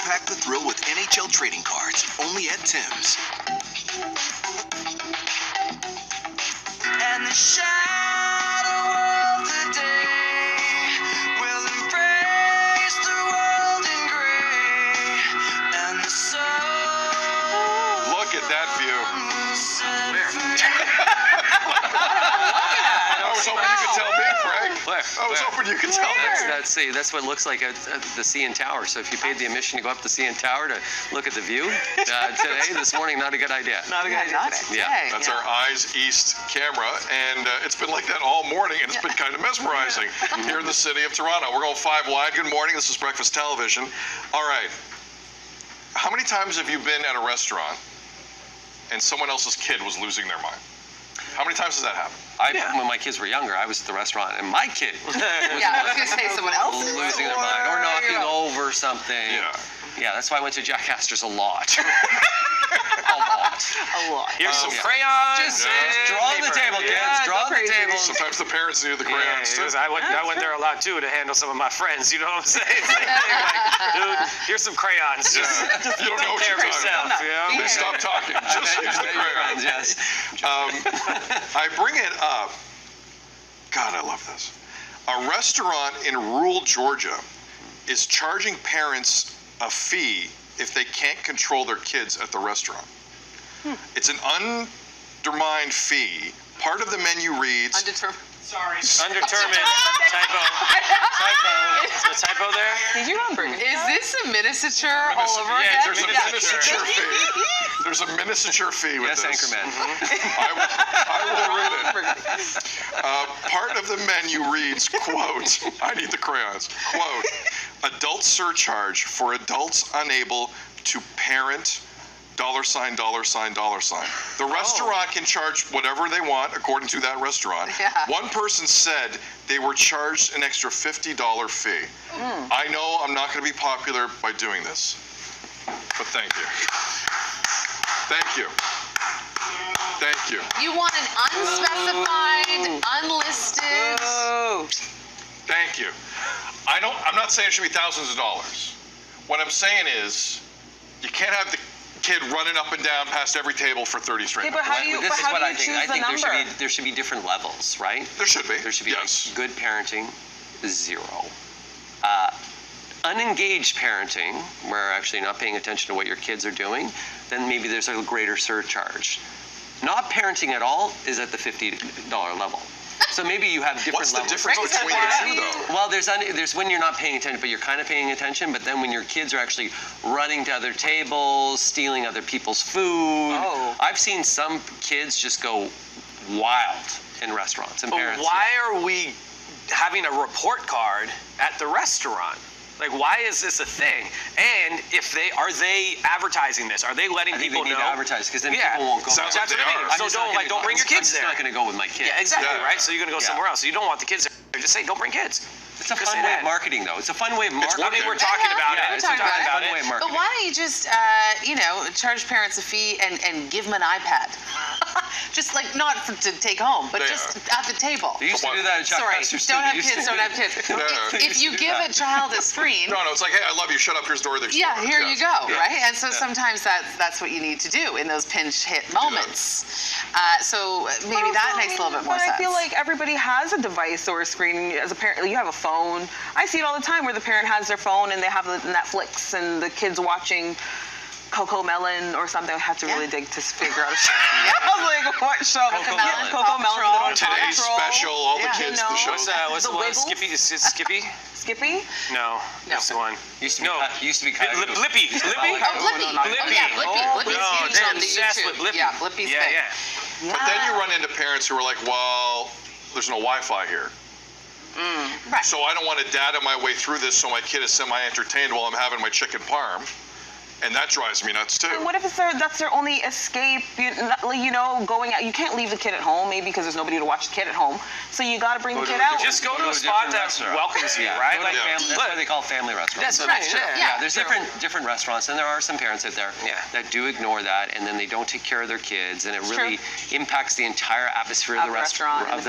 Pack the thrill with NHL trading cards, only at Tim's. And the shadow of the day will embrace the world in gray. And the sun. Look at that view. I was hoping you could tell me, Frank. I was hoping you could tell me. That's what it looks like at the CN Tower. So if you paid the admission to go up the CN Tower to look at the view this morning, not a good idea. Not a good idea today. Yeah. That's our Eyes East camera, and it's been like that all morning, and it's been kind of mesmerizing here in the city of Toronto. We're going 5 wide. Good morning. This is Breakfast Television. All right. How many times have you been at a restaurant and someone else's kid was losing their mind? How many times has that happened? When my kids were younger, I was at the restaurant, and my kid was Yeah, I was going to say someone else. losing their mind or knocking over something. Yeah. That's why I went to Jack Astor's a lot. A lot. Here's some crayons. Just draw on the table, kids. Draw on the table. Sometimes the parents need the crayons too. I went there a lot too to handle some of my friends. You know what I'm saying? Like, dude, here's some crayons. Just You don't know what you're talking about. you know? Stop talking. Just use the crayons. Yes. I bring it up. God, I love this. A restaurant in rural Georgia is charging parents a fee if they can't control their kids at the restaurant. It's an undermined fee. Part of the menu reads... Undetermined. Sorry. Undetermined. Typo. Is there a typo there? Did you remember? Is this a miniature all over again? There's a miniature fee. There's a miniature fee with Yes, this. Anchorman. I will read it. Part of the menu reads, quote, I need the crayons, quote, adult surcharge for adults unable to parent, $$. The restaurant can charge whatever they want according to that restaurant. Yeah. One person said they were charged an extra $50 fee. I know I'm not going to be popular by doing this, but thank you. Thank you. Thank you. You want an unspecified, unlisted. Thank you. I'm not saying it should be thousands of dollars. What I'm saying is, you can't have the kid running up and down past every table for 30 straight Okay, but minutes. how do you, This but is how what do I you think. choose I the think number? there should be different levels, right? There should be. There should be yes. like good parenting, 0. Unengaged parenting, where actually not paying attention to what your kids are doing, then maybe there's a greater surcharge. Not parenting at all is at the $50 level. So maybe you have different What's the levels. difference between the two, though? Well, there's when you're not paying attention, but you're kind of paying attention. But then when your kids are actually running to other tables, stealing other people's food. Oh. I've seen some kids just go wild in restaurants, and But parents. why are we having a report card at the restaurant? Like, why is this a thing? And if are they advertising this? Are they letting I think people they need know? to advertise because then people won't go. Sounds there. like That's what I mean. are. So don't bring your kids there. I'm just not going to go with my kids. Yeah, exactly, Yeah. right? So you're going to go somewhere else. So you don't want the kids there. Just say, don't bring kids. It's a Just fun say way that. of marketing, though. It's a fun way of marketing. I mean, we're talking about Yeah, it. it's a talking about fun it. way of marketing. But why don't you just, charge parents a fee and give them an iPad? Just like not to take home, but Yeah. just at the table. They used to do that at Chuck Sorry, Custer's don't have too. They used kids, to don't do have kids. Yeah. If you give a child a screen, No, it's like, hey, I love you. Shut up. Here's the door. yeah, here you go, Yeah. right? And so sometimes that's what you need to do in those pinch hit moments. So maybe that makes a little bit more sense. I feel like everybody has a device or a screen. As a parent, you have a phone. I see it all the time where the parent has their phone and they have the Netflix and the kids watching Coco Melon or something. I have to really dig to figure out. I was like, what show? Melon, Coco Paw Melon. Patrol. on Paw Today's Patrol. special, all the Yeah. kids, You know, the show. What's the one? Wiggles? Skippy? Is it Skippy? Skippy? No. That's the one. Used to be. No. Used to be kind of. Blippi. Oh, Blippi? Blippi. no, Oh, yeah, Blippi. Oh, Blippi's no, huge they're on the obsessed YouTube. with Blippi. Yeah, Blippi's Yeah, big. yeah. But then you run into parents who are like, well, there's no Wi-Fi here. Right. So I don't want to data my way through this so my kid is semi-entertained while I'm having my chicken parm. And that drives me nuts too. And what if that's their only escape? Going out. You can't leave the kid at home, maybe because there's nobody to watch the kid at home. So you got to bring the kid out. Just go to a spot that welcomes you, right? Like that's what they call family restaurants. That's what I mean. Yeah, there's different restaurants, and there are some parents out there that do ignore that, and then they don't take care of their kids, and it really impacts the entire atmosphere of the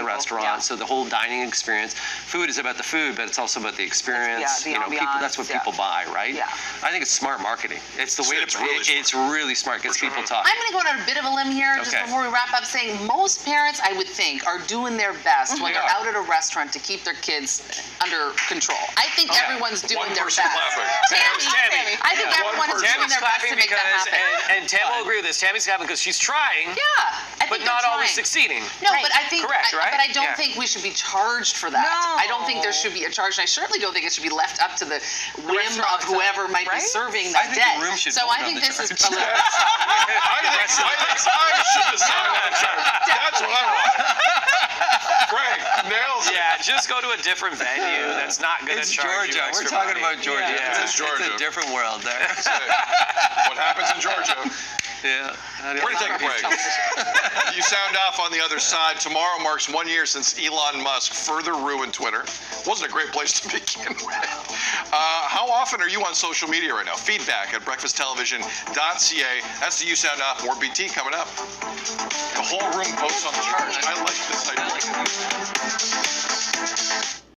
restaurant. Yeah. So the whole dining experience. Food is about the food, but it's also about the experience. The people, that's what people buy, right? Yeah. I think it's smart marketing. It's the way It's really smart. It's really smart. Gets people talking. I'm going to go on a bit of a limb here just before we wrap up, saying most parents, I would think, are doing their best when they're out at a restaurant to keep their kids under control. I think everyone's doing their best. Tammy. I think everyone is doing their best to make that happen. And Tam will agree with this. Tammy's clapping because she's trying, I think but not they're always trying. succeeding. No, but I think, Correct, right? but I don't Yeah. think we should be charged for that. No. I don't think there should be a charge, and I certainly don't think it should be left up to the whim of restaurant, whoever might be right? serving I that think day. the room should So vote I on think the this is charge. a little. I should decide on a charge. That's what I want. Frank, nails it. Yeah, just go to a different venue that's not going to It's charge Georgia. you extra We're talking money. about Georgia. Yeah. It's Georgia. It's a different world there. What happens in Georgia? Yeah. What do you think, Frank? You sound off on the other side. Tomorrow marks 1 year since Elon Musk further ruined Twitter. Wasn't a great place to begin with. How often are you on social media right now? Feedback at breakfasttelevision.ca. That's the You Sound Off. More BT coming up. The whole room votes on the charge. I like this idea.